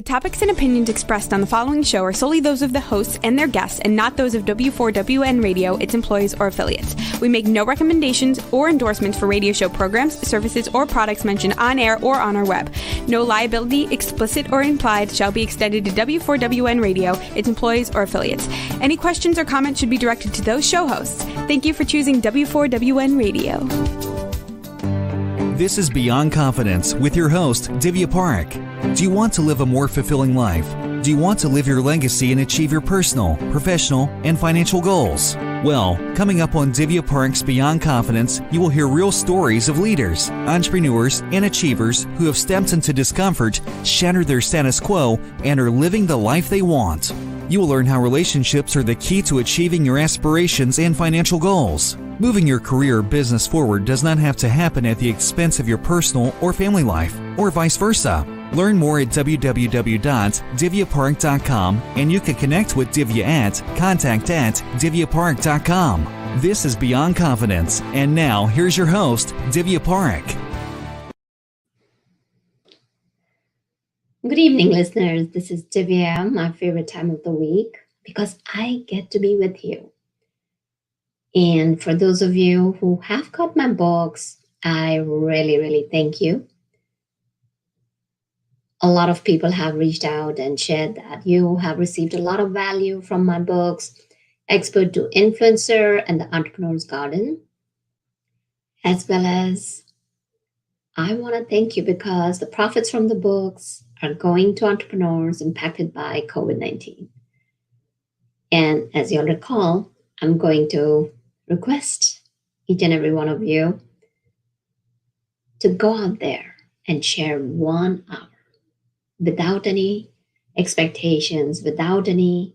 The topics and opinions expressed on the following show are solely those of the hosts and their guests and not those of W4WN Radio, its employees, or affiliates. We make no recommendations or endorsements for radio show programs, services, or products mentioned on air or on our web. No liability, explicit or implied, shall be extended to W4WN Radio, its employees, or affiliates. Any questions or comments should be directed to those show hosts. Thank you for choosing W4WN Radio. This is Beyond Confidence with your host, Divya Parekh. Do you want to live a more fulfilling life? Do you want to live your legacy and achieve your personal, professional, and financial goals? Well, coming up on Divya Parekh's Beyond Confidence, you will hear real stories of leaders, entrepreneurs, and achievers who have stepped into discomfort, shattered their status quo, and are living the life they want. You will learn how relationships are the key to achieving your aspirations and financial goals. Moving your career or business forward does not have to happen at the expense of your personal or family life, or vice versa. Learn more at www.divyaparekh.com, and you can connect with Divya at contact@divyaparekh.com. This is Beyond Confidence, and now here's your host, Divya Parekh. Good evening, listeners. This is Divya, my favorite time of the week, because I get to be with you. And for those of you who have got my books, I really thank you. A lot of people have reached out and shared that you have received a lot of value from my books, Expert to Influencer and The Entrepreneur's Garden, as well as I want to thank you because the profits from the books are going to entrepreneurs impacted by COVID-19. And as you'll recall, I'm going to request each and every one of you to go out there and share 1 hour without any expectations, without any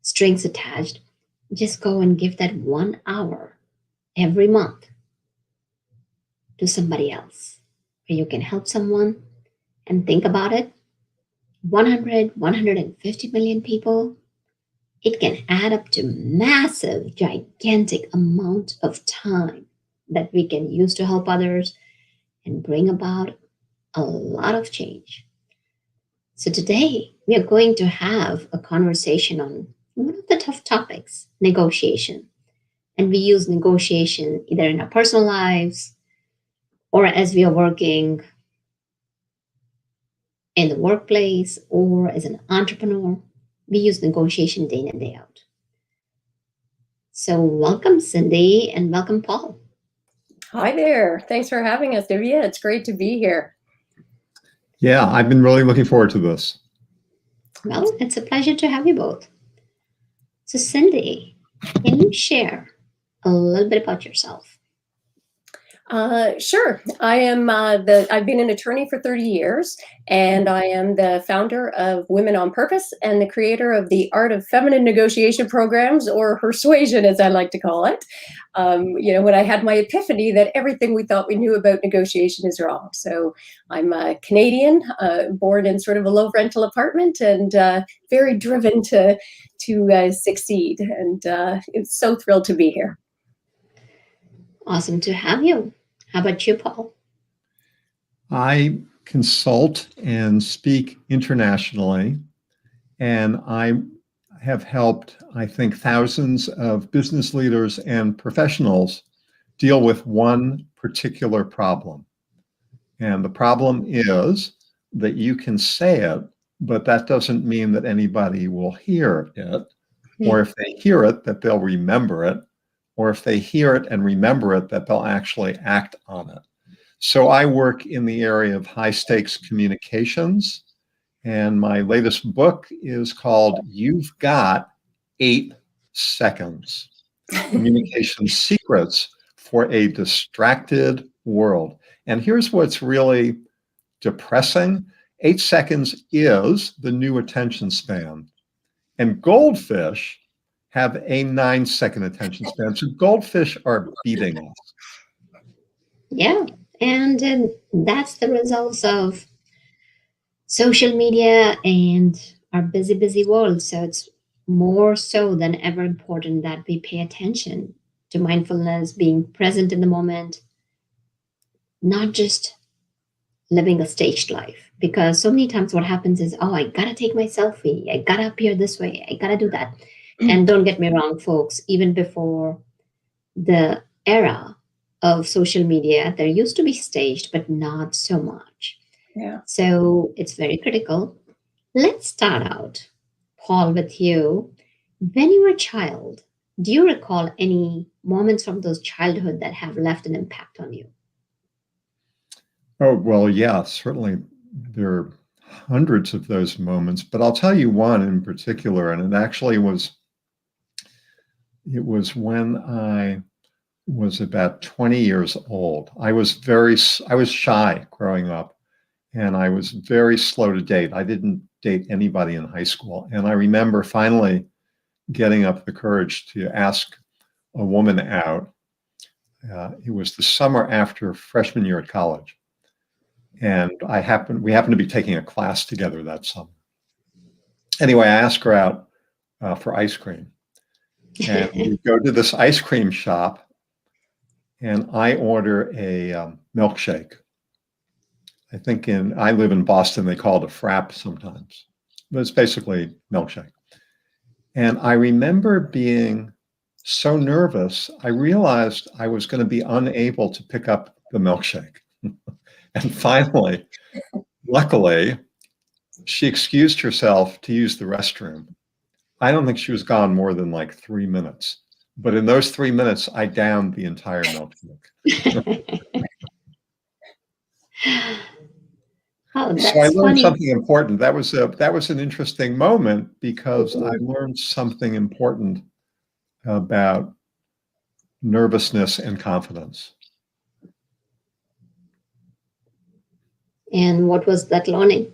strings attached. Just go and give that 1 hour every month to somebody else where you can help someone. And think about it, 150 million people, it can add up to massive, gigantic amount of time that we can use to help others and bring about a lot of change. So today, we are going to have a conversation on one of the tough topics, negotiation. And we use negotiation either in our personal lives or as we are working in the workplace or as an entrepreneur. We use negotiation day in and day out. So welcome, Cindy, and welcome, Paul. Hi there. Thanks for having us, Divya. It's great to be here. Yeah, I've been really looking forward to this. Well, it's a pleasure to have you both. So Cindy, can you share a little bit about yourself? Sure. I've been an attorney for 30 years, and I am the founder of Women on Purpose and the creator of the Art of Feminine Negotiation Programs, or Persuasion, as I like to call it. When I had my epiphany that everything we thought we knew about negotiation is wrong. So I'm a Canadian, born in sort of a low rental apartment, and very driven to succeed. And I'm so thrilled to be here. Awesome to have you. How about you, Paul? I consult and speak internationally, and I have helped, I think, thousands of business leaders and professionals deal with one particular problem. And the problem is that you can say it, but that doesn't mean that anybody will hear it, or if they hear it, that they'll remember it, or if they hear it and remember it, that they'll actually act on it. So I work in the area of high stakes communications, and my latest book is called You've Got 8 Seconds, Communication Secrets for a Distracted World. And here's what's really depressing. 8 seconds is the new attention span. And goldfish have a 9-second attention span. So goldfish are beating us. Yeah, and that's the results of social media and our busy world. So it's more so than ever important that we pay attention to mindfulness, being present in the moment, not just living a staged life. Because so many times what happens is, oh, I gotta take my selfie. I gotta appear this way. I gotta do that. And don't get me wrong, folks, even before the era of social media, there used to be staged, but not so much. Yeah. So it's very critical. Let's start out, Paul, with you. When you were a child, do you recall any moments from those childhood that have left an impact on you? Oh, well, yeah, certainly there are hundreds of those moments, but I'll tell you one in particular, and it was when I was about 20 years old. I was shy growing up, and I was very slow to date. I didn't date anybody in high school. And I remember finally getting up the courage to ask a woman out. It was the summer after freshman year at college. And we happened to be taking a class together that summer. Anyway, I asked her out for ice cream. And we go to this ice cream shop, and I order a milkshake. I live in Boston, they call it a frap sometimes, but it's basically milkshake. And I remember being so nervous, I realized I was going to be unable to pick up the milkshake. And finally, luckily, she excused herself to use the restroom. I don't think she was gone more than like 3 minutes. But in those 3 minutes, I downed the entire milkshake. Oh, So I that's learned funny. something important. That was an interesting moment because I learned something important about nervousness and confidence. And what was that learning?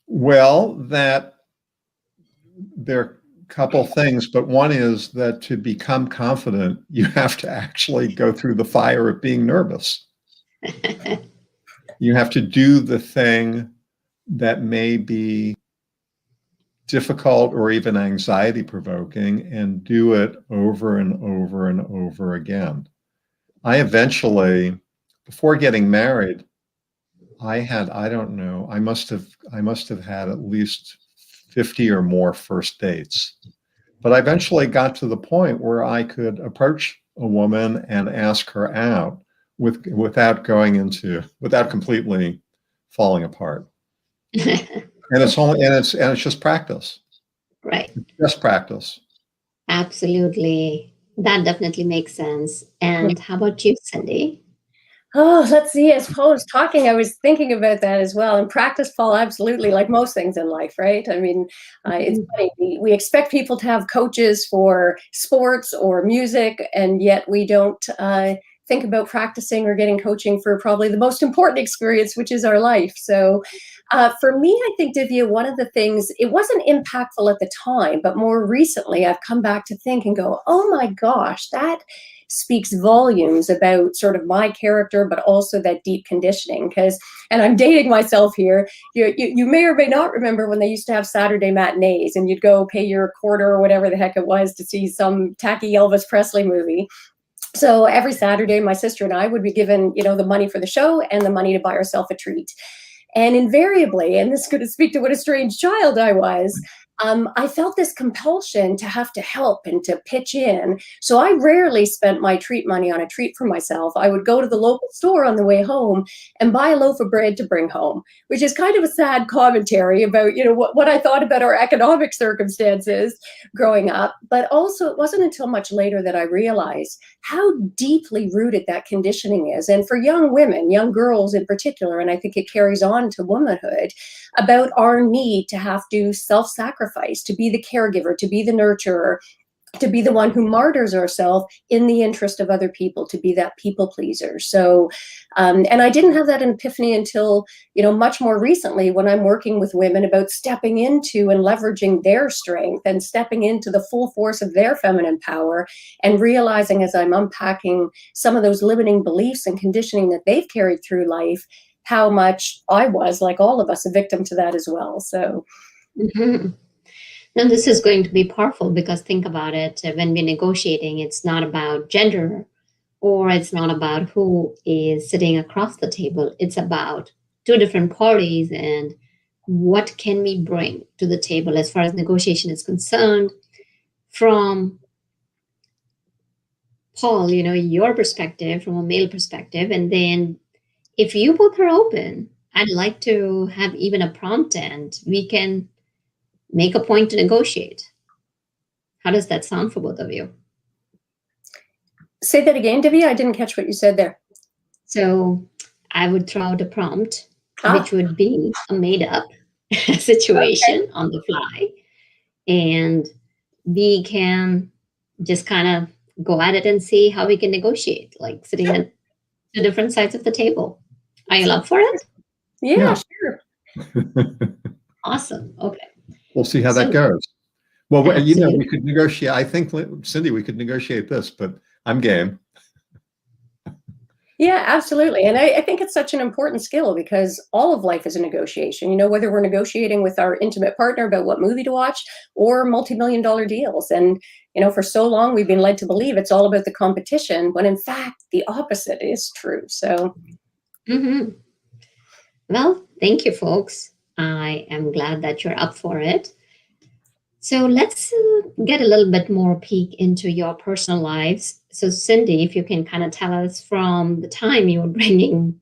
Well, that there are a couple things, but one is that to become confident, you have to actually go through the fire of being nervous. You have to do the thing that may be difficult or even anxiety provoking and do it over and over and over again. I eventually, before getting married, I must have had at least 50 or more first dates. But I eventually got to the point where I could approach a woman and ask her out without completely falling apart. And it's just practice. Right. Just practice. Absolutely. That definitely makes sense. And how about you, Cindy? Oh, let's see. As Paul was talking, I was thinking about that as well. And practice, Paul, absolutely, like most things in life, right? I mean, it's funny. We expect people to have coaches for sports or music, and yet we don't think about practicing or getting coaching for probably the most important experience, which is our life. So for me, I think, Divya, one of the things, it wasn't impactful at the time, but more recently, I've come back to think and go, oh my gosh, that speaks volumes about sort of my character, but also that deep conditioning. And I'm dating myself here, you may or may not remember when they used to have Saturday matinees and you'd go pay your quarter or whatever the heck it was to see some tacky Elvis Presley movie. So every Saturday, my sister and I would be given, the money for the show and the money to buy ourselves a treat. And invariably, and this is going to speak to what a strange child I was, I felt this compulsion to have to help and to pitch in. So I rarely spent my treat money on a treat for myself. I would go to the local store on the way home and buy a loaf of bread to bring home, which is kind of a sad commentary about, what I thought about our economic circumstances growing up. But also it wasn't until much later that I realized how deeply rooted that conditioning is. And for young women, young girls in particular, and I think it carries on to womanhood, about our need to have to self-sacrifice, to be the caregiver, to be the nurturer, to be the one who martyrs ourselves in the interest of other people, to be that people pleaser. So, and I didn't have that epiphany until, much more recently when I'm working with women about stepping into and leveraging their strength and stepping into the full force of their feminine power and realizing as I'm unpacking some of those limiting beliefs and conditioning that they've carried through life, how much I was, like all of us, a victim to that as well. So. Mm-hmm. Now, this is going to be powerful because think about it. When we're negotiating, it's not about gender or it's not about who is sitting across the table. It's about two different parties, and what can we bring to the table as far as negotiation is concerned from Paul, your perspective, from a male perspective. And then if you both are open, I'd like to have even a prompt and we can make a point to negotiate. How does that sound for both of you? Say that again, Divya. I didn't catch what you said there. So I would throw out a prompt, which would be a made up situation on the fly. And we can just kind of go at it and see how we can negotiate, like sitting at the different sides of the table. Are you up for it? Yeah, sure. Awesome. Okay. We'll see how that goes. Well, absolutely. we could negotiate. I think, Cindy, we could negotiate this, but I'm game. Yeah, absolutely. And I think it's such an important skill because all of life is a negotiation, whether we're negotiating with our intimate partner about what movie to watch or multi-million-dollar deals. And, for so long, we've been led to believe it's all about the competition, when in fact, the opposite is true. So. Mm-hmm. Well, thank you, folks. I am glad that you're up for it. So let's get a little bit more peek into your personal lives. So Cindy, if you can kind of tell us from the time you were bringing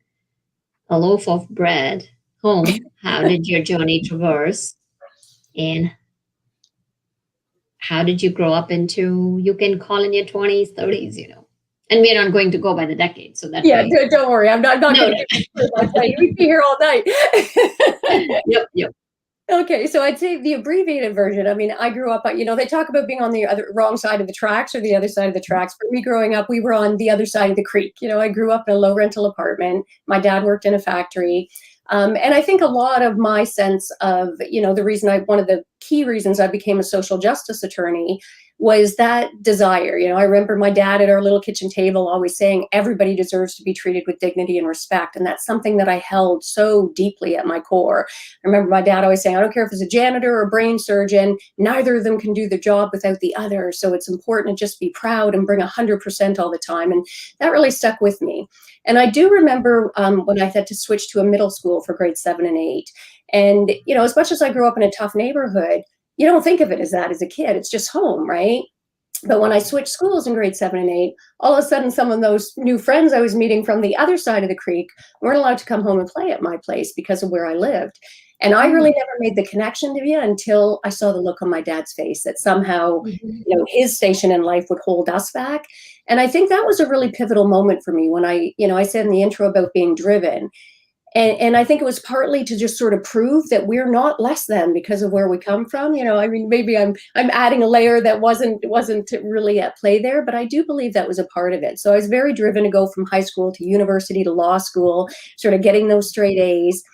a loaf of bread home, how did your journey traverse? And how did you grow up into, you can call in your 20s, 30s, And we're not going to go by the decade. So that don't worry. I'm not going to we'd be here all night. Yep. Okay, so I'd say the abbreviated version. I mean, I grew up, they talk about being on the wrong side of the tracks or the other side of the tracks. For me growing up, we were on the other side of the creek. I grew up in a low rental apartment. My dad worked in a factory. And I think a lot of my sense of, the reason one of the key reasons I became a social justice attorney was that desire. I remember my dad at our little kitchen table always saying everybody deserves to be treated with dignity and respect. And that's something that I held so deeply at my core. I remember my dad always saying, I don't care if it's a janitor or a brain surgeon, neither of them can do the job without the other. So it's important to just be proud and bring 100% all the time. And that really stuck with me. And I do remember when I had to switch to a middle school for grades 7 and 8. And, as much as I grew up in a tough neighborhood, you don't think of it as that as a kid. It's just home, right? But when I switched schools in grade 7 and 8, all of a sudden, some of those new friends I was meeting from the other side of the creek weren't allowed to come home and play at my place because of where I lived. And I really never made the connection, Divya, until I saw the look on my dad's face that somehow, his station in life would hold us back. And I think that was a really pivotal moment for me when I said in the intro about being driven. And I think it was partly to just sort of prove that we're not less than because of where we come from. Maybe I'm adding a layer that wasn't really at play there, but I do believe that was a part of it. So I was very driven to go from high school to university to law school, sort of getting those straight A's.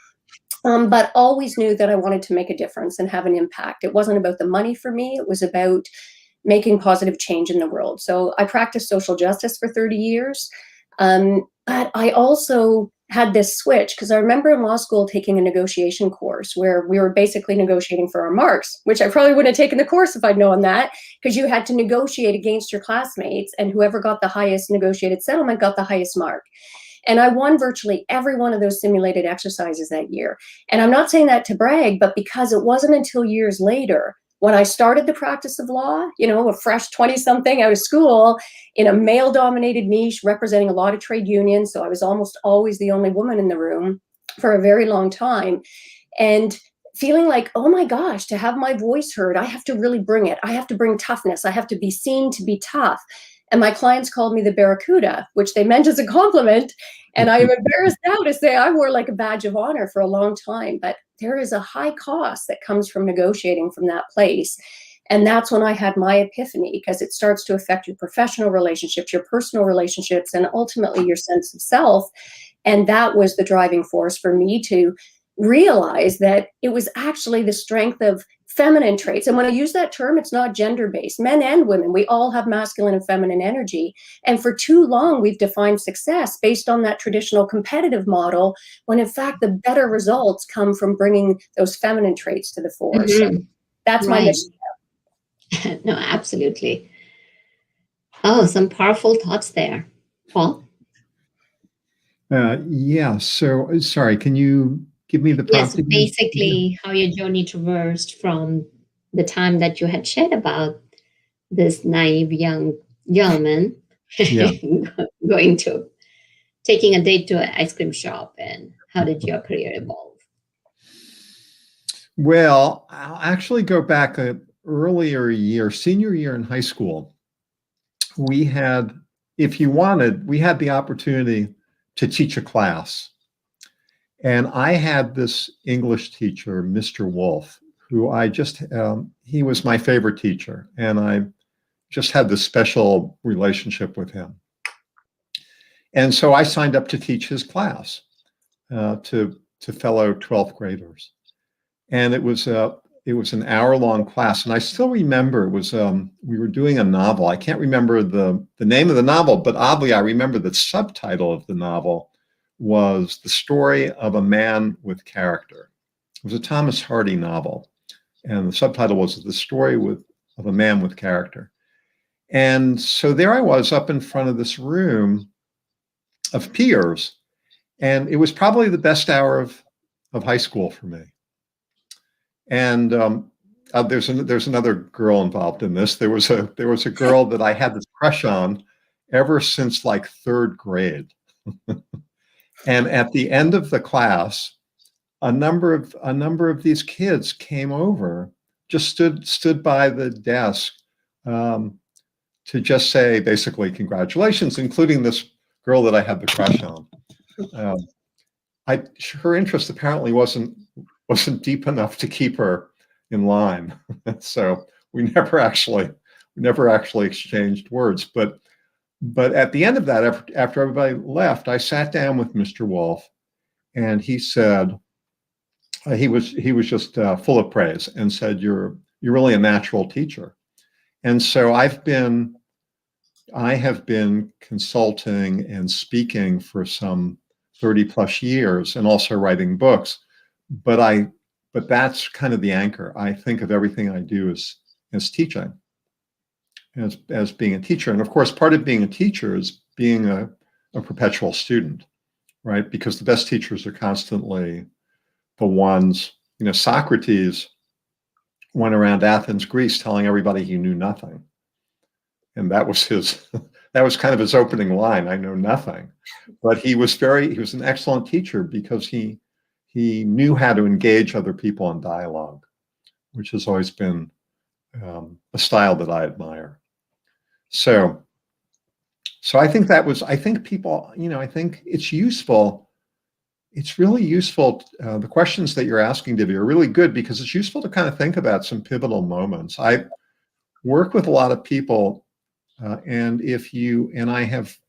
But always knew that I wanted to make a difference and have an impact. It wasn't about the money for me. It was about making positive change in the world. So I practiced social justice for 30 years. But I also had this switch because I remember in law school taking a negotiation course where we were basically negotiating for our marks, which I probably wouldn't have taken the course if I'd known that, because you had to negotiate against your classmates, and whoever got the highest negotiated settlement got the highest mark. And I won virtually every one of those simulated exercises that year. And I'm not saying that to brag, but because it wasn't until years later when I started the practice of law, a fresh 20-something out of school in a male-dominated niche representing a lot of trade unions. So I was almost always the only woman in the room for a very long time. And feeling like, oh my gosh, to have my voice heard, I have to really bring it. I have to bring toughness. I have to be seen to be tough. And my clients called me the Barracuda, which they meant as a compliment. And I am embarrassed now to say I wore like a badge of honor for a long time. But there is a high cost that comes from negotiating from that place. And that's when I had my epiphany, because it starts to affect your professional relationships, your personal relationships, and ultimately your sense of self. And that was the driving force for me to realize that it was actually the strength of feminine traits. And when I use that term, it's not gender-based. Men and women, we all have masculine and feminine energy. And for too long, we've defined success based on that traditional competitive model, when in fact, the better results come from bringing those feminine traits to the fore. So that's my mission. No, absolutely. Oh, some powerful thoughts there. Paul? Yeah. So, sorry, can you give me the Yes, prompt again? basically how your journey traversed from the time that you had shared about this naive young gentleman Yeah. going to taking a date to an ice cream shop, and how did your career evolve? Well, I'll actually go back a earlier year, senior year in high school. We had, if you wanted, we had the opportunity to teach a class. And I had this English teacher, Mr. Wolf, who he was my favorite teacher. And I just had this special relationship with him. And so I signed up to teach his class to fellow 12th graders. And it was an hour-long class. And I still remember we were doing a novel. I can't remember the name of the novel, but oddly, I remember the subtitle of the novel was The Story of a Man with Character. It was a Thomas Hardy novel. And the subtitle was The Story of a Man with Character. And so there I was up in front of this room of peers. And it was probably the best hour of high school for me. And there's another girl involved in this. There was a girl that I had this crush on ever since like third grade. And at the end of the class, a number of these kids came over, just stood by the desk to just say basically congratulations, including this girl that I had the crush on. Her interest apparently wasn't deep enough to keep her in line, so we never actually exchanged words. But at the end of that, after everybody left, I sat down with Mr. Wolf, and he said he was just full of praise and said, "You're really a natural teacher." And so I have been consulting and speaking for some 30 plus years, and also writing books. But that's kind of the anchor. I think of everything I do as teaching, as being a teacher. And of course, part of being a teacher is being a perpetual student, right? Because the best teachers are constantly the ones, Socrates went around Athens, Greece, telling everybody he knew nothing. And that was that was kind of his opening line, I know nothing. But he was an excellent teacher because he knew how to engage other people in dialogue, which has always been a style that I admire. So I think people, I think it's useful. It's really useful. The questions that you're asking, Divya, are really good because it's useful to kind of think about some pivotal moments. I work with a lot of people, and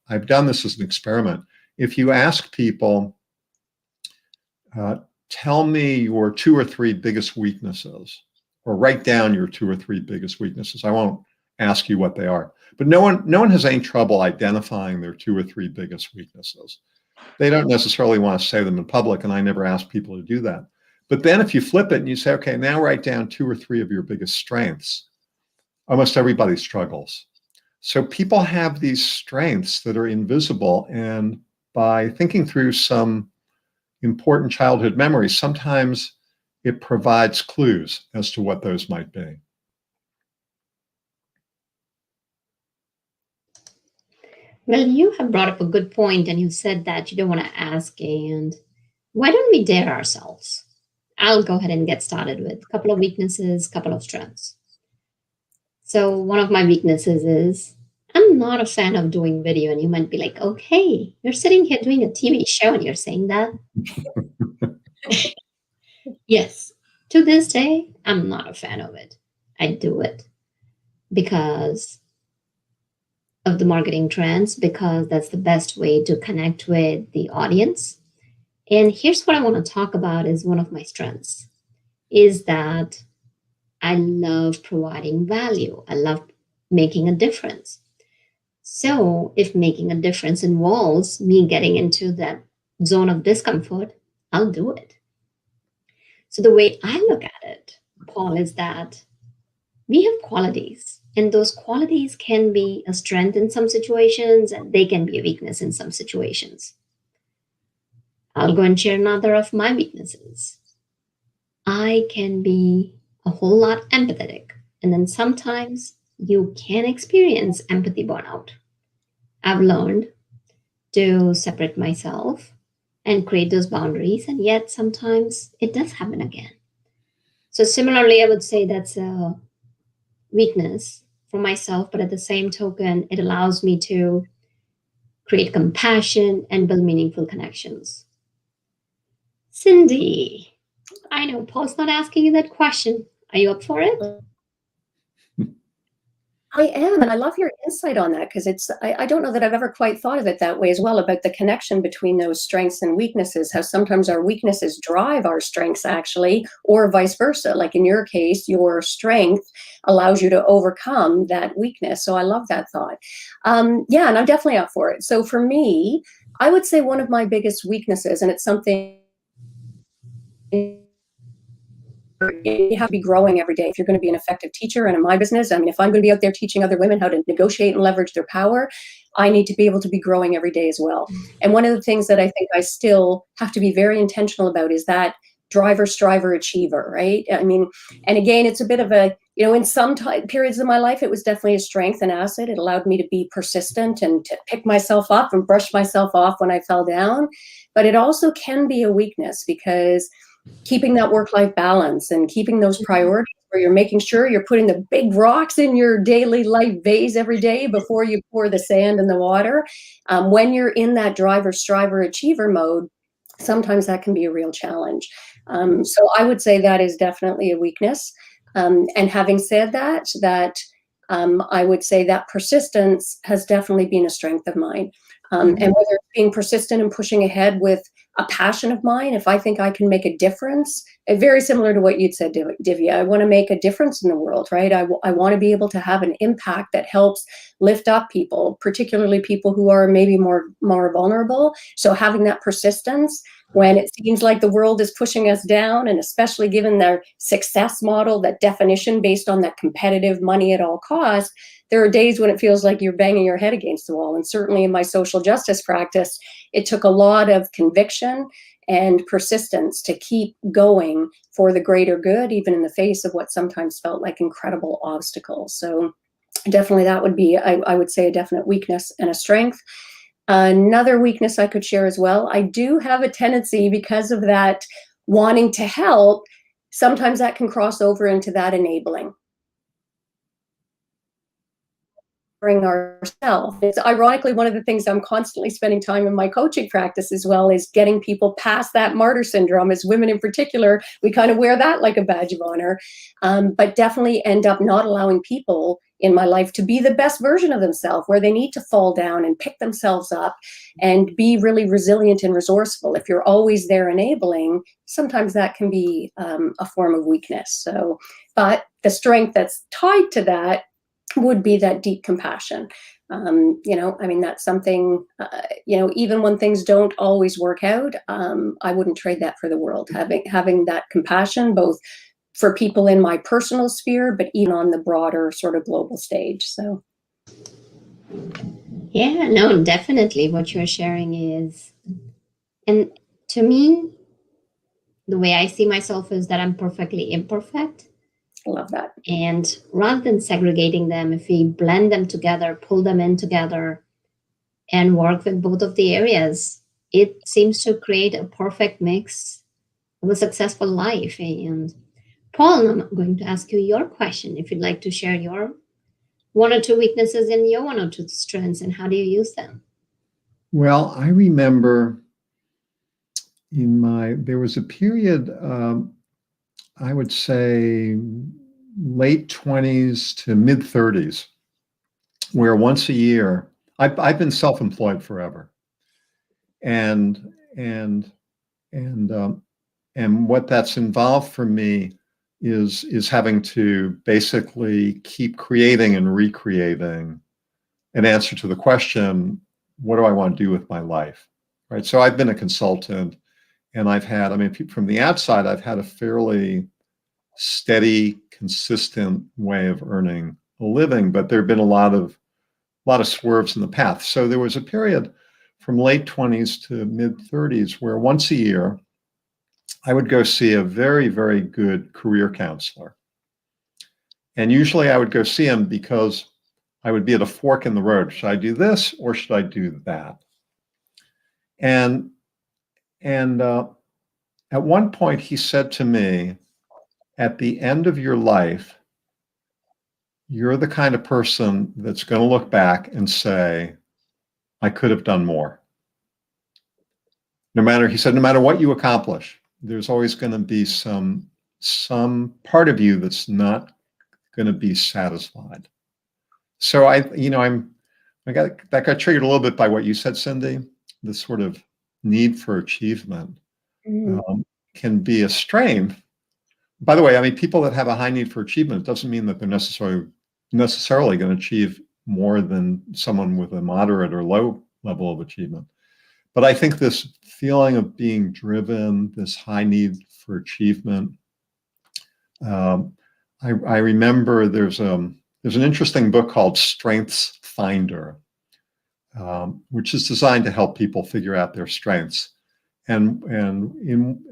I've done this as an experiment. If you ask people, tell me your 2 or 3 biggest weaknesses, or write down your 2 or 3 biggest weaknesses. I won't ask you what they are, but no one has any trouble identifying their 2 or 3 biggest weaknesses. They don't necessarily want to say them in public, and I never ask people to do that. But then if you flip it and you say, okay, now write down 2 or 3 of your biggest strengths, almost everybody struggles. So people have these strengths that are invisible, and by thinking through some important childhood memories, sometimes it provides clues as to what those might be. Well, you have brought up a good point, and you said that you don't want to ask, and why don't we dare ourselves? I'll go ahead and get started with a couple of weaknesses, couple of strengths. So one of my weaknesses is I'm not a fan of doing video, and you might be like, okay, you're sitting here doing a TV show and you're saying that? Yes, to this day, I'm not a fan of it. I do it because of the marketing trends, because that's the best way to connect with the audience. And here's what I want to talk about is one of my strengths is that I love providing value. I love making a difference. So if making a difference involves me getting into that zone of discomfort, I'll do it. So the way I look at it, Paul, is that we have qualities, and those qualities can be a strength in some situations, and they can be a weakness in some situations. I'll go and share another of my weaknesses. I can be a whole lot empathetic, and then sometimes you can experience empathy burnout. I've learned to separate myself and create those boundaries, and yet sometimes it does happen again. So, similarly, I would say that's a weakness for myself, but at the same token, it allows me to create compassion and build meaningful connections. Cindy, I know Paul's not asking you that question. Are you up for it? I am, and I love your insight on that because I don't know that I've ever quite thought of it that way as well, about the connection between those strengths and weaknesses, how sometimes our weaknesses drive our strengths actually, or vice versa. Like in your case, your strength allows you to overcome that weakness. So I love that thought. Yeah, and I'm definitely up for it. So for me, I would say one of my biggest weaknesses, and it's something you have to be growing every day if you're going to be an effective teacher. And in my business, I mean, if I'm going to be out there teaching other women how to negotiate and leverage their power, I need to be able to be growing every day as well. And one of the things that I think I still have to be very intentional about is that driver, striver, achiever, right? I mean, and again, it's a bit of a, in some periods of my life, it was definitely a strength and asset. It allowed me to be persistent and to pick myself up and brush myself off when I fell down. But it also can be a weakness, because keeping that work-life balance and keeping those priorities where you're making sure you're putting the big rocks in your daily life vase every day before you pour the sand in the water. When you're in that driver, striver, achiever mode, sometimes that can be a real challenge. So I would say that is definitely a weakness. And having said that, I would say that persistence has definitely been a strength of mine. And whether it's being persistent and pushing ahead with a passion of mine, if I think I can make a difference, very similar to what you'd said, Divya, I want to make a difference in the world, right? I want to be able to have an impact that helps lift up people, particularly people who are maybe more vulnerable. So having that persistence when it seems like the world is pushing us down, and especially given their success model, that definition based on that competitive money at all costs, there are days when it feels like you're banging your head against the wall. And certainly in my social justice practice, it took a lot of conviction and persistence to keep going for the greater good, even in the face of what sometimes felt like incredible obstacles. So definitely that would be, I would say, a definite weakness and a strength. Another weakness I could share as well, I do have a tendency, because of that wanting to help, sometimes that can cross over into that enabling. Ourselves. It's ironically one of the things I'm constantly spending time in my coaching practice as well, is getting people past that martyr syndrome. As women in particular, we kind of wear that like a badge of honor, but definitely end up not allowing people in my life to be the best version of themselves, where they need to fall down and pick themselves up and be really resilient and resourceful. If you're always there enabling, sometimes that can be a form of weakness. So, but the strength that's tied to that would be that deep compassion. I mean, that's something, even when things don't always work out, I wouldn't trade that for the world. Having that compassion, both for people in my personal sphere, but even on the broader sort of global stage. So. Yeah, no, definitely what you're sharing is, and to me, the way I see myself is that I'm perfectly imperfect. I love that. And rather than segregating them, if we blend them together, pull them in together, and work with both of the areas, it seems to create a perfect mix of a successful life. And Paul, I'm going to ask you your question. If you'd like to share your one or two weaknesses and your one or two strengths, and how do you use them? Well, I remember there was a period, I would say late 20s to mid 30s, where once a year, I've been self-employed forever. And what that's involved for me is having to basically keep creating and recreating an answer to the question, what do I want to do with my life? Right. So I've been a consultant, and from the outside, I've had a fairly steady, consistent way of earning a living, but there have been a lot of swerves in the path. So there was a period from late 20s to mid 30s, where once a year I would go see a very, very good career counselor. And usually I would go see him because I would be at a fork in the road. Should I do this or should I do that? And at one point he said to me, at the end of your life, you're the kind of person that's going to look back and say, I could have done more. He said, no matter what you accomplish, there's always going to be some part of you that's not going to be satisfied. So I got triggered a little bit by what you said, Cindy. This sort of need for achievement can be a strength. By the way, I mean, people that have a high need for achievement doesn't mean that they're necessarily going to achieve more than someone with a moderate or low level of achievement. But I think this feeling of being driven, this high need for achievement, I remember there's an interesting book called Strengths Finder, which is designed to help people figure out their strengths. And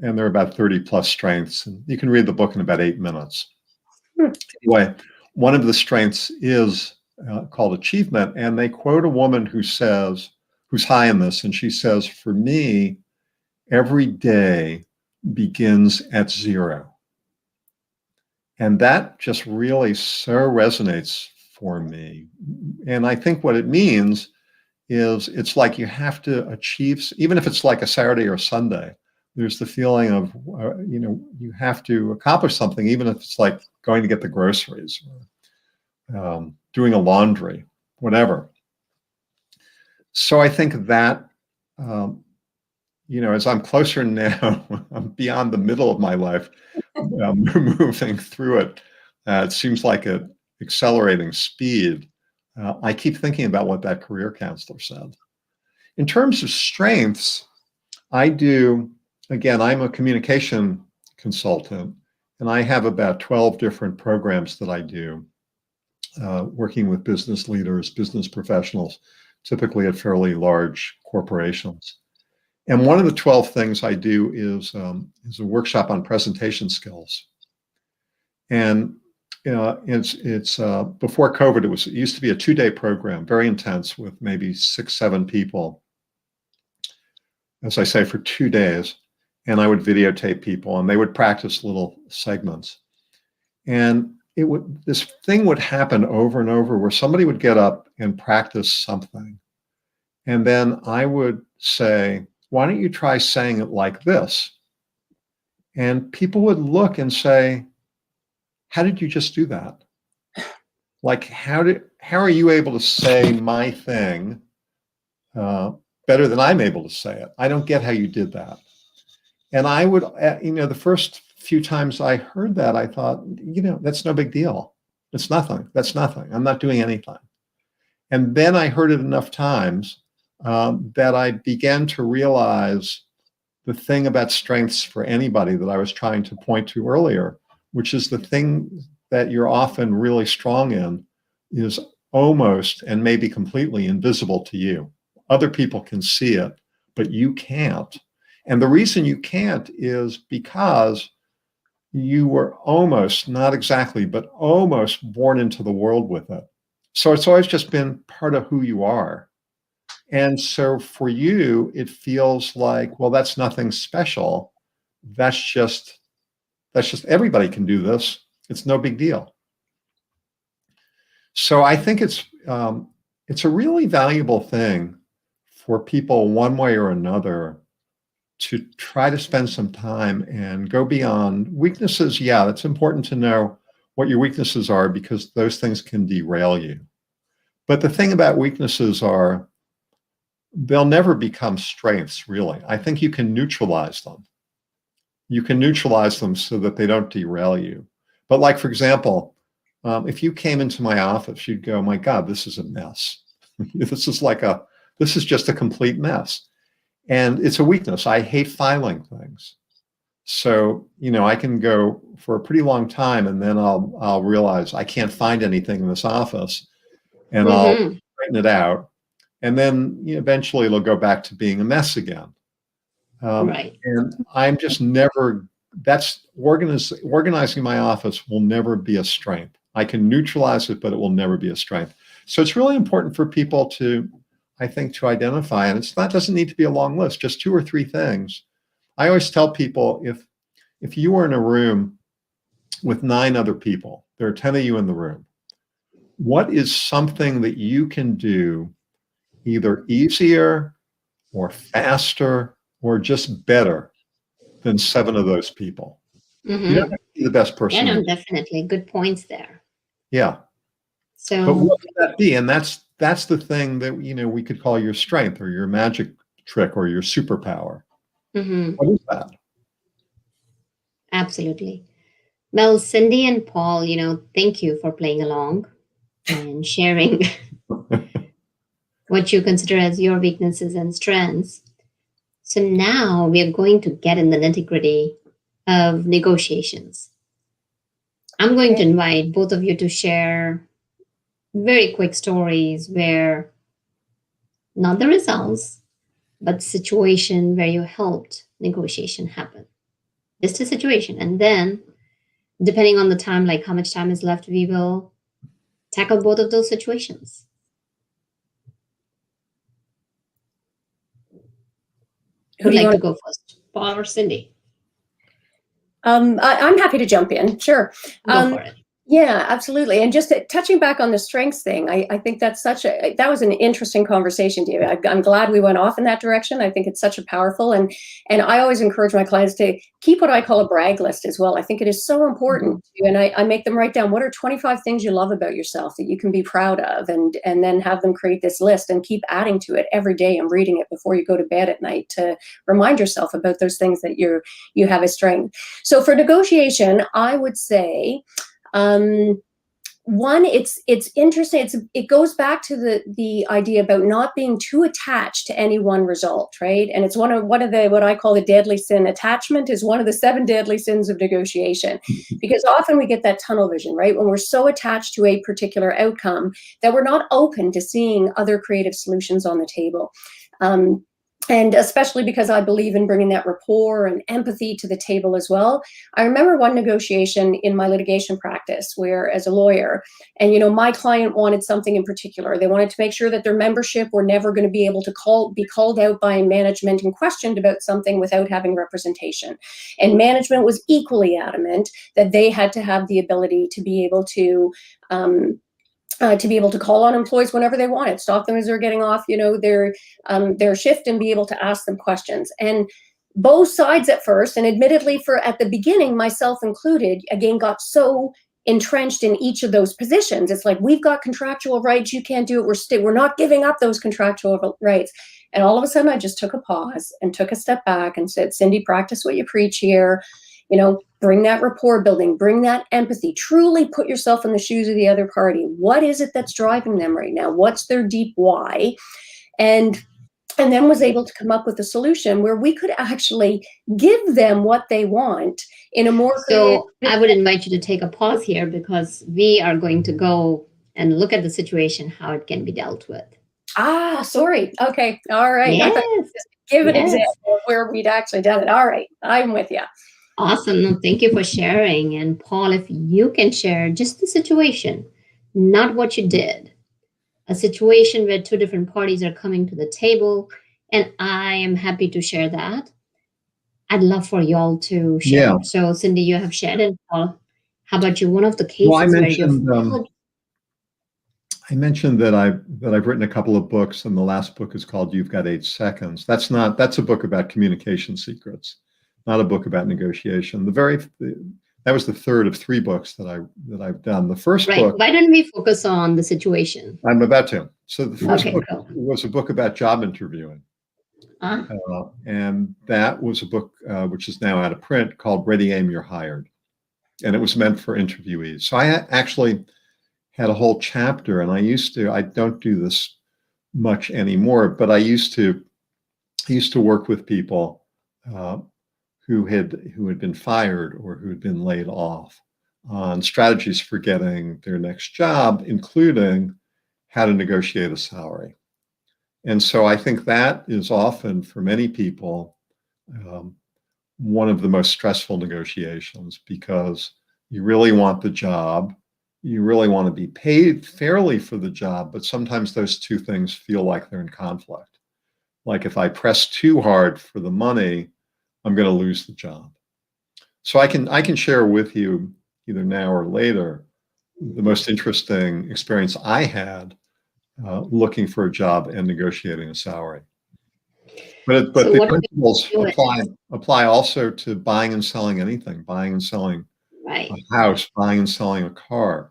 there are about 30 plus strengths. And you can read the book in about 8 minutes. Anyway, one of the strengths is called achievement. And they quote a woman who's high in this. And she says, for me, every day begins at 0. And that just really so resonates for me. And I think what it means is it's like you have to achieve, even if it's like a Saturday or Sunday, there's the feeling of, you have to accomplish something, even if it's like going to get the groceries or doing a laundry, whatever. So I think that, as I'm closer now, I'm beyond the middle of my life, moving through it. It seems like an accelerating speed. I keep thinking about what that career counselor said. In terms of strengths, I'm a communication consultant, and I have about 12 different programs that I do, working with business leaders, business professionals, typically at fairly large corporations. And one of the 12 things I do is a workshop on presentation skills. And it's before COVID, it used to be a 2-day program, very intense, with maybe 6, 7 people, as I say, for 2 days. And I would videotape people, and they would practice little segments. And this thing would happen over and over, where somebody would get up and practice something, and then I would say, why don't you try saying it like this? And people would look and say, how did you just do that? Like, how are you able to say my thing better than I'm able to say it? I don't get how you did that. And I would, the first few times I heard that, I thought, that's no big deal. It's nothing. That's nothing. I'm not doing anything. And then I heard it enough times that I began to realize the thing about strengths for anybody that I was trying to point to earlier, which is the thing that you're often really strong in is almost and maybe completely invisible to you. Other people can see it, but you can't. And the reason you can't is because you were almost, not exactly, but almost born into the world with it. So it's always just been part of who you are. And so for you, it feels like, well, that's nothing special. That's just everybody can do this. It's no big deal. So I think it's a really valuable thing for people, one way or another, to try to spend some time and go beyond weaknesses. Yeah, it's important to know what your weaknesses are, because those things can derail you. But the thing about weaknesses are, they'll never become strengths, really. I think you can neutralize them. You can neutralize them so that they don't derail you. But like, for example, if you came into my office, you'd go, my God, this is a mess. This is just a complete mess. And it's a weakness. I hate filing things. So, I can go for a pretty long time, and then I'll realize I can't find anything in this office, and I'll straighten it out. And then eventually it'll go back to being a mess again. Right. And I'm just never, that's organizing my office will never be a strength. I can neutralize it, but it will never be a strength. So it's really important for people to, I think, to identify, and it's not, doesn't need to be a long list, just 2 or 3 things. I always tell people, if you were in a room with 9 other people, there are 10 of you in the room, what is something that you can do either easier or faster or just better than 7 of those people? Mm-hmm. You don't have to be the best person. Yeah, no, definitely. Good points there. Yeah. So, but what would that be? And that's the thing that, we could call your strength or your magic trick or your superpower. mm-hmm. What is that? Absolutely. Well, Cindy and Paul, thank you for playing along and sharing what you consider as your weaknesses and strengths. So now we are going to get in the nitty-gritty of negotiations. I'm going to invite both of you to share very quick stories where not the results, but situation where you helped negotiation happen. Just a situation. And then, depending on the time, like how much time is left, we will tackle both of those situations. Who would like to go first, Paul or Cindy? I'm happy to jump in. Sure. Go for it. Yeah, absolutely. And just touching back on the strengths thing, I think that's that was an interesting conversation, David. I'm glad we went off in that direction. I think it's such a powerful, and I always encourage my clients to keep what I call a brag list as well. I think it is so important. And I make them write down, what are 25 things you love about yourself that you can be proud of, and then have them create this list and keep adding to it every day and reading it before you go to bed at night to remind yourself about those things that you have as strength. So for negotiation, I would say, one, it's interesting. It goes back to the idea about not being too attached to any one result, right? And it's one of the, what I call the deadly sin. Attachment is one of the 7 deadly sins of negotiation, because often we get that tunnel vision, right? When we're so attached to a particular outcome that we're not open to seeing other creative solutions on the table. And especially because I believe in bringing that rapport and empathy to the table as well. I remember one negotiation in my litigation practice where, as a lawyer, and my client wanted something in particular. They wanted to make sure that their membership were never going to be able to be called out by management and questioned about something without having representation. And management was equally adamant that they had to have the ability to be able to call on employees whenever they wanted, stop them as they're getting off, their shift, and be able to ask them questions. And both sides at first, and admittedly at the beginning, myself included, again, got so entrenched in each of those positions. It's like, we've got contractual rights, you can't do it. We're not giving up those contractual rights. And all of a sudden, I just took a pause and took a step back and said, Cindy, practice what you preach here. Bring that rapport building, bring that empathy, truly put yourself in the shoes of the other party. What is it that's driving them right now? What's their deep why? And then was able to come up with a solution where we could actually give them what they want in a more So I would invite you to take a pause here, because we are going to go and look at the situation, how it can be dealt with. Sorry. Okay. All right. Yes. Give an example of where we'd actually done it. All right. I'm with you. Awesome. No, thank you for sharing. And Paul, if you can share just the situation, not what you did, a situation where 2 different parties are coming to the table, and I am happy to share that. I'd love for y'all to share. Yeah. So Cindy, you have shared, and Paul, how about you? One of the cases Well, where I mentioned that I've written a couple of books, and the last book is called You've Got 8 Seconds. That's a book about communication secrets, not a book about negotiation. That was the 3rd of 3 books that I've done. The first book. Why don't we focus on the situation? I'm about to. So the first book cool. was a book about job interviewing. And that was a book which is now out of print, called Ready, Aim, You're Hired. And it was meant for interviewees. So I actually had a whole chapter, and I don't do this much anymore, but I used to work with people who had been fired or who had been laid off on strategies for getting their next job, including how to negotiate a salary. And so I think that is often, for many people, one of the most stressful negotiations, because you really want the job, you really want to be paid fairly for the job, but sometimes those two things feel like they're in conflict. Like if I press too hard for the money, I'm going to lose the job. So I can share with you either now or later the most interesting experience I had looking for a job and negotiating a salary. But So the what do principles you do? apply also to buying and selling anything, buying and selling Right. a house, buying and selling a car.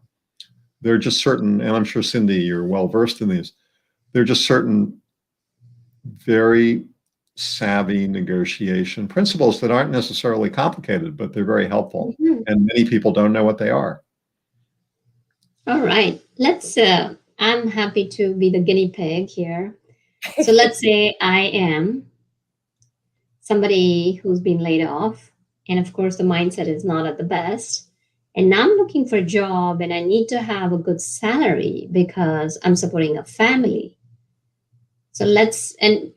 There are just certain, and I'm sure Cindy, you're well versed in these. There are just certain very savvy negotiation principles that aren't necessarily complicated, but they're very helpful. Mhm. And many people don't know what they are. All right. I'm happy to be the guinea pig here. So let's say I am somebody who's been laid off, and of course, the mindset is not at the best. And now I'm looking for a job, and I need to have a good salary because I'm supporting a family. So and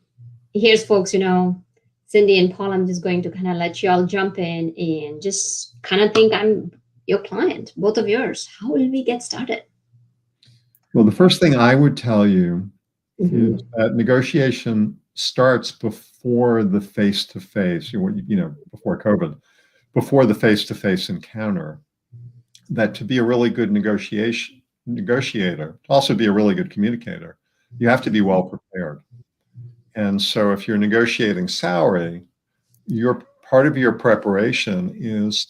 here's folks, Cindy and Paul, I'm just going to kind of let you all jump in and just kind of think I'm your client, both of yours. How will we get started? Well, the first thing I would tell you Mhm. is that negotiation starts before the face-to-face, before COVID, before the face-to-face encounter. That to be a really good negotiator, to also be a really good communicator, you have to be well prepared. And so if you're negotiating salary, part of your preparation is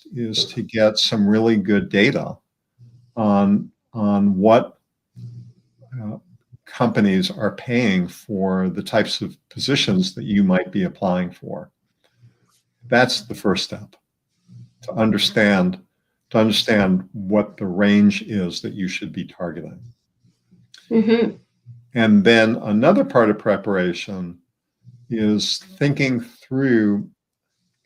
to get some really good data on what companies are paying for the types of positions that you might be applying for. That's the first step, to understand what the range is that you should be targeting. Mhm. And then another part of preparation is thinking through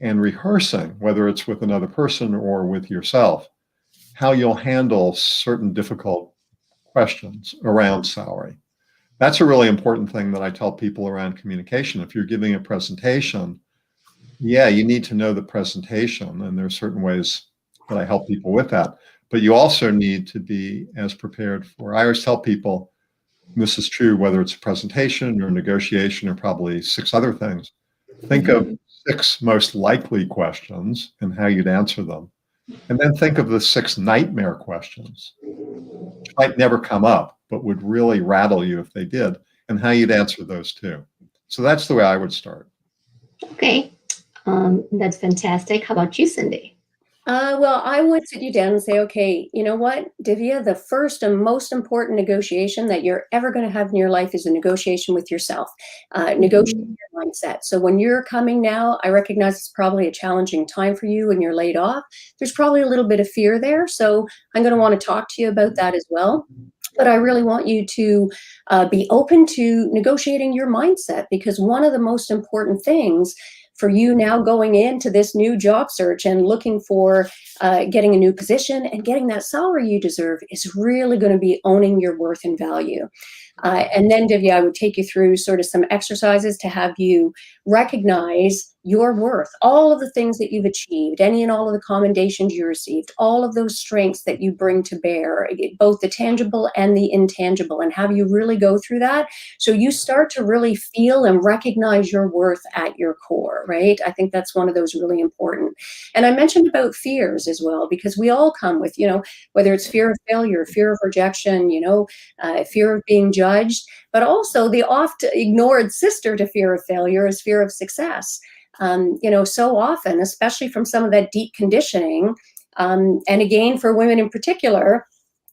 and rehearsing, whether it's with another person or with yourself, how you'll handle certain difficult questions around salary. That's a really important thing that I tell people around communication. If you're giving a presentation, yeah, you need to know the presentation, and there are certain ways that I help people with that. But you also need to be as prepared for. I always tell people, and this is true whether it's a presentation or negotiation or probably 6 other things. Think of 6 most likely questions and how you'd answer them. And then think of the 6 nightmare questions, which might never come up, but would really rattle you if they did, and how you'd answer those too. So that's the way I would start. Okay. That's fantastic. How about you, Cindy? Well, I would sit you down and say, okay, you know what, Divya, the first and most important negotiation that you're ever going to have in your life is a negotiation with yourself, negotiating your mindset. So when you're coming now, I recognize it's probably a challenging time for you when you're laid off. There's probably a little bit of fear there. So I'm going to want to talk to you about that as well. But I really want you to be open to negotiating your mindset, because one of the most important things for you now going into this new job search and looking for getting a new position and getting that salary you deserve is really going to be owning your worth and value. And then, Divya, I would take you through sort of some exercises to have you recognize your worth, all of the things that you've achieved, any and all of the commendations you received, all of those strengths that you bring to bear, both the tangible and the intangible, and have you really go through that so you start to really feel and recognize your worth at your core, right? I think that's one of those really important. And I mentioned about fears as well, because we all come with, whether it's fear of failure, fear of rejection, fear of being judged, but also the oft ignored sister to fear of failure is fear of success. So often, especially from some of that deep conditioning, and again, for women in particular,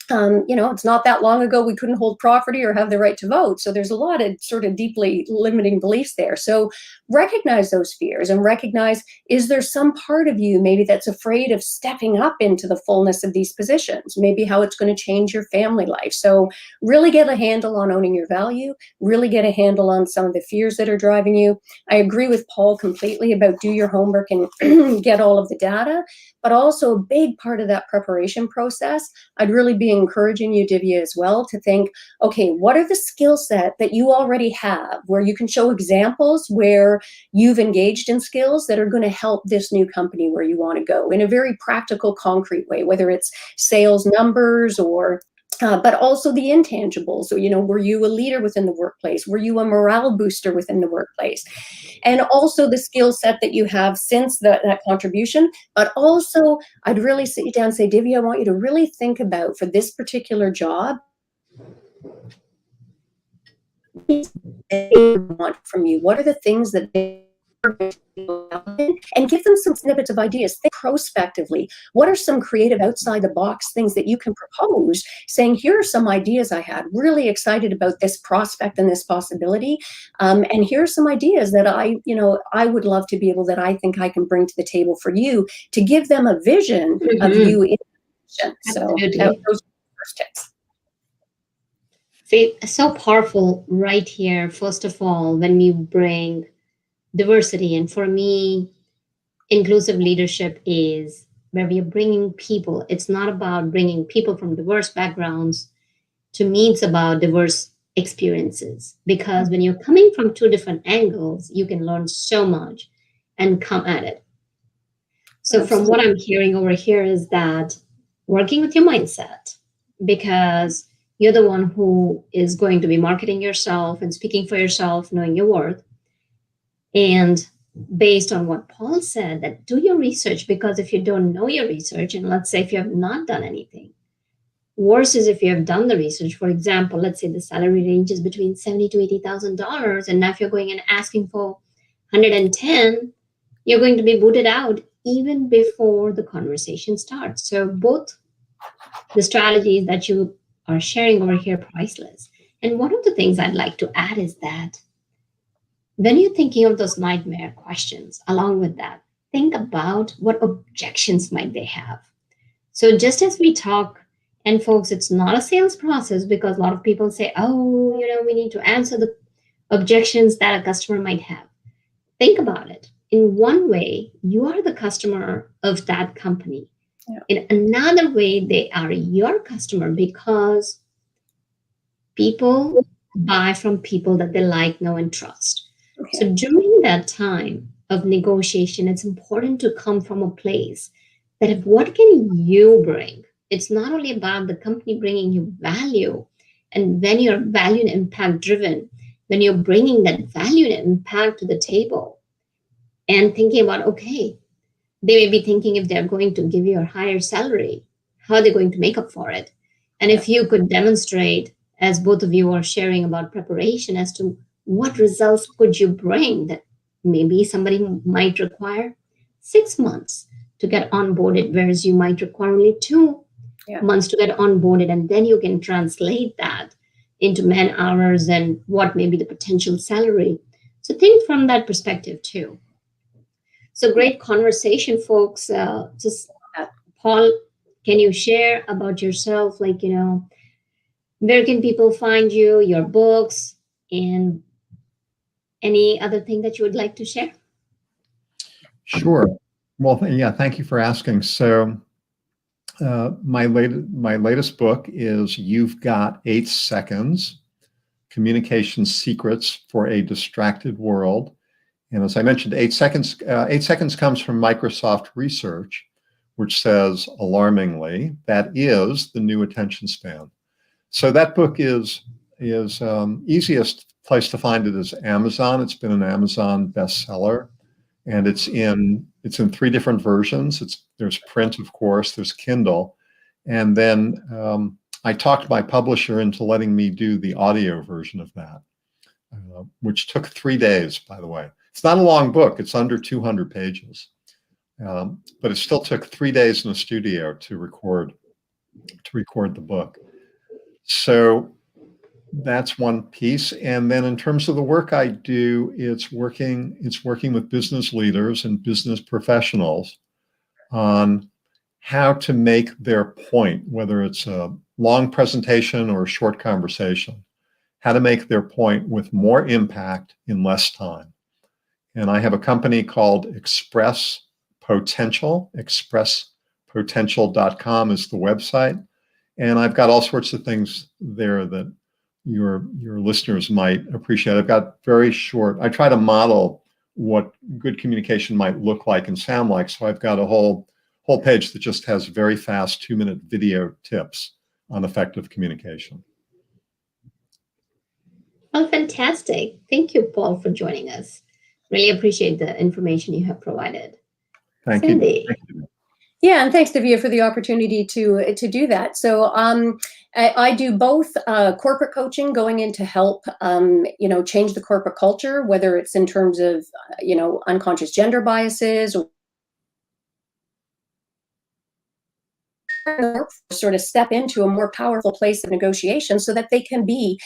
it's not that long ago we couldn't hold property or have the right to vote. So there's a lot of sort of deeply limiting beliefs there. So recognize those fears and recognize, is there some part of you maybe that's afraid of stepping up into the fullness of these positions, maybe how it's going to change your family life. So really get a handle on owning your value, really get a handle on some of the fears that are driving you. I agree with Paul completely about do your homework and get all of the data, but also a big part of that preparation process, I'd really be encouraging you, Divya, as well, to think, okay, what are the skill set that you already have, where you can show examples where you've engaged in skills that are going to help this new company where you want to go in a very practical, concrete way, whether it's sales numbers or but also the intangibles. So, were you a leader within the workplace? Were you a morale booster within the workplace? And also the skill set that you have since that contribution. But also, I'd really sit you down and say, Divya, I want you to really think about, for this particular job, what they want from you. What are the things that they and give them some snippets of ideas. Think prospectively. What are some creative outside the box things that you can propose, saying, here are some ideas I had, really excited about this prospect and this possibility. And here are some ideas that I would love to be able, that I think I can bring to the table for you, to give them a vision of you in action. So those are the first tips. See, so powerful right here. First of all, when you bring diversity, and for me, inclusive leadership is where we are bringing people. It's not about bringing people from diverse backgrounds. To me, it's about diverse experiences, because when you're coming from two different angles, you can learn so much and come at it. So from what I'm hearing over here is that working with your mindset, because you're the one who is going to be marketing yourself and speaking for yourself, knowing your worth. And based on what Paul said, that do your research, because if you don't know your research, and let's say if you have not done anything, worse is if you have done the research. For example, let's say the salary range is between $70,000 to $80,000, and now if you're going and asking for 110, you're going to be booted out even before the conversation starts. So both the strategies that you are sharing over here are priceless. And one of the things I'd like to add is that when you're thinking of those nightmare questions, along with that, think about what objections might they have. So just as we talk, and folks, it's not a sales process, because a lot of people say, oh, we need to answer the objections that a customer might have. Think about it. In one way, you are the customer of that company. Yeah. In another way, they are your customer, because people buy from people that they like, know, and trust. Okay. So during that time of negotiation, it's important to come from a place that if what can you bring? It's not only about the company bringing you value. And when you're value and impact driven, when you're bringing that value and impact to the table and thinking about, okay, they may be thinking if they're going to give you a higher salary, how are they going to make up for it? And if you could demonstrate, as both of you are sharing about preparation, as to what results could you bring, that maybe somebody might require 6 months to get onboarded, whereas you might require only 2 months to get onboarded. And then you can translate that into man hours and what may be the potential salary. So think from that perspective too. So great conversation, folks. Paul, can you share about yourself? Where can people find you, your books, and any other thing that you would like to share? Sure. Well, thank you for asking. So my latest book is You've Got 8 Seconds, Communication Secrets for a Distracted World. And as I mentioned, 8 seconds comes from Microsoft research, which says, alarmingly, that is the new attention span. So that book is easiest place to find it is Amazon. It's been an Amazon bestseller, and it's in 3 different versions. There's print, of course, there's Kindle, and then I talked my publisher into letting me do the audio version of that, which took 3 days, by the way. It's not a long book; it's under 200 pages, but it still took 3 days in the studio to record the book. So that's one piece. And then in terms of the work I do, it's working with business leaders and business professionals on how to make their point, whether it's a long presentation or a short conversation, how to make their point with more impact in less time. And I have a company called Express Potential. ExpressPotential.com is the website. And I've got all sorts of things there that your listeners might appreciate. I've got very short, I try to model what good communication might look like and sound like. So I've got a whole page that just has very fast 2-minute video tips on effective communication. Well, fantastic. Thank you, Paul, for joining us. Really appreciate the information you have provided. Thank Cindy. you. Thank you. Yeah, and thanks, Divya, for the opportunity to do that. So I do both corporate coaching, going in to help change the corporate culture, whether it's in terms of unconscious gender biases, or sort of step into a more powerful place of negotiation so that they can be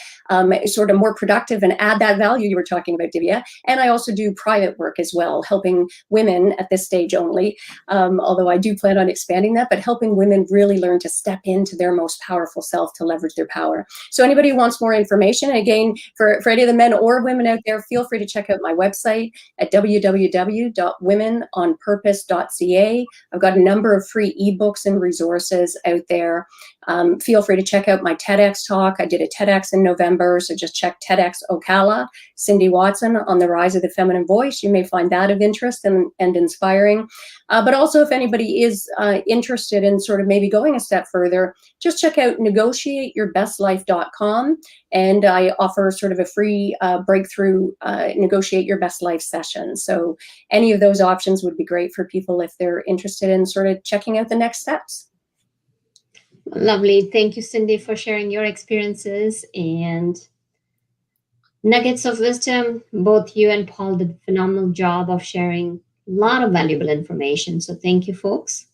sort of more productive and add that value you were talking about, Divya. And I also do private work as well, helping women at this stage only, although I do plan on expanding that, but helping women really learn to step into their most powerful self to leverage their power. So anybody who wants more information, again, for any of the men or women out there, feel free to check out my website at www.womenonpurpose.ca. I've got a number of free ebooks and resources out there. Feel free to check out my TEDx talk. I did a TEDx in November, so just check TEDx Ocala, Cindy Watson, on the rise of the feminine voice. You may find that of interest and inspiring. But also, if anybody is interested in sort of maybe going a step further, just check out negotiateyourbestlife.com, and I offer sort of a free breakthrough Negotiate Your Best Life session. So any of those options would be great for people if they're interested in sort of checking out the next steps. Lovely. Thank you, Cindy, for sharing your experiences and nuggets of wisdom. Both you and Paul did a phenomenal job of sharing a lot of valuable information. So thank you, folks.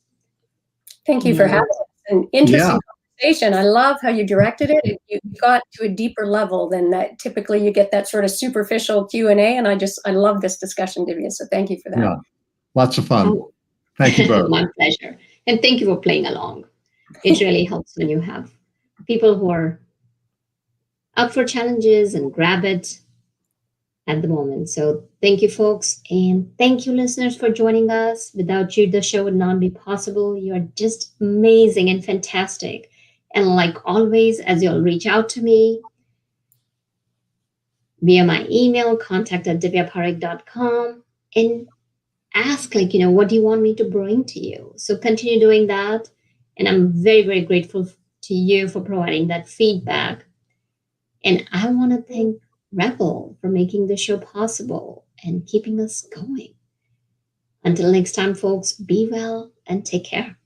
Thank you for having us. An interesting conversation. I love how you directed it. You got to a deeper level than that. Typically, you get that sort of superficial Q&A, and I love this discussion, Divya. So thank you for that. Yeah, lots of fun. Thank you both. My pleasure. And thank you for playing along. It really helps when you have people who are up for challenges and grab it at the moment. So thank you, folks. And thank you, listeners, for joining us. Without you, the show would not be possible. You are just amazing and fantastic. And like always, as you'll reach out to me via my email, contact@divyaparekh.com, and ask, what do you want me to bring to you? So continue doing that. And I'm very, very grateful to you for providing that feedback. And I want to thank Rebel for making the show possible and keeping us going. Until next time, folks, be well and take care.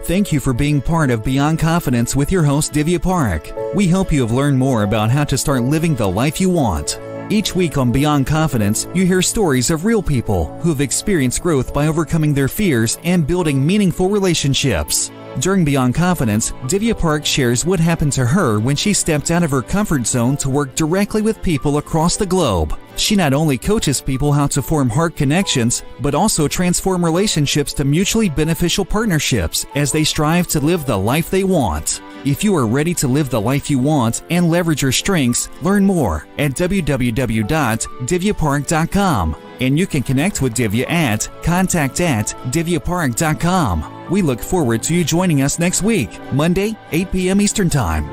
Thank you for being part of Beyond Confidence with your host, Divya Parekh. We hope you have learned more about how to start living the life you want. Each week on Beyond Confidence, you hear stories of real people who have experienced growth by overcoming their fears and building meaningful relationships. During Beyond Confidence, Divya Parekh shares what happened to her when she stepped out of her comfort zone to work directly with people across the globe. She not only coaches people how to form heart connections, but also transform relationships to mutually beneficial partnerships as they strive to live the life they want. If you are ready to live the life you want and leverage your strengths, learn more at www.divyaparekh.com. And you can connect with Divya at contact@divyaparekh.com. We look forward to you joining us next week, Monday, 8 p.m. Eastern Time.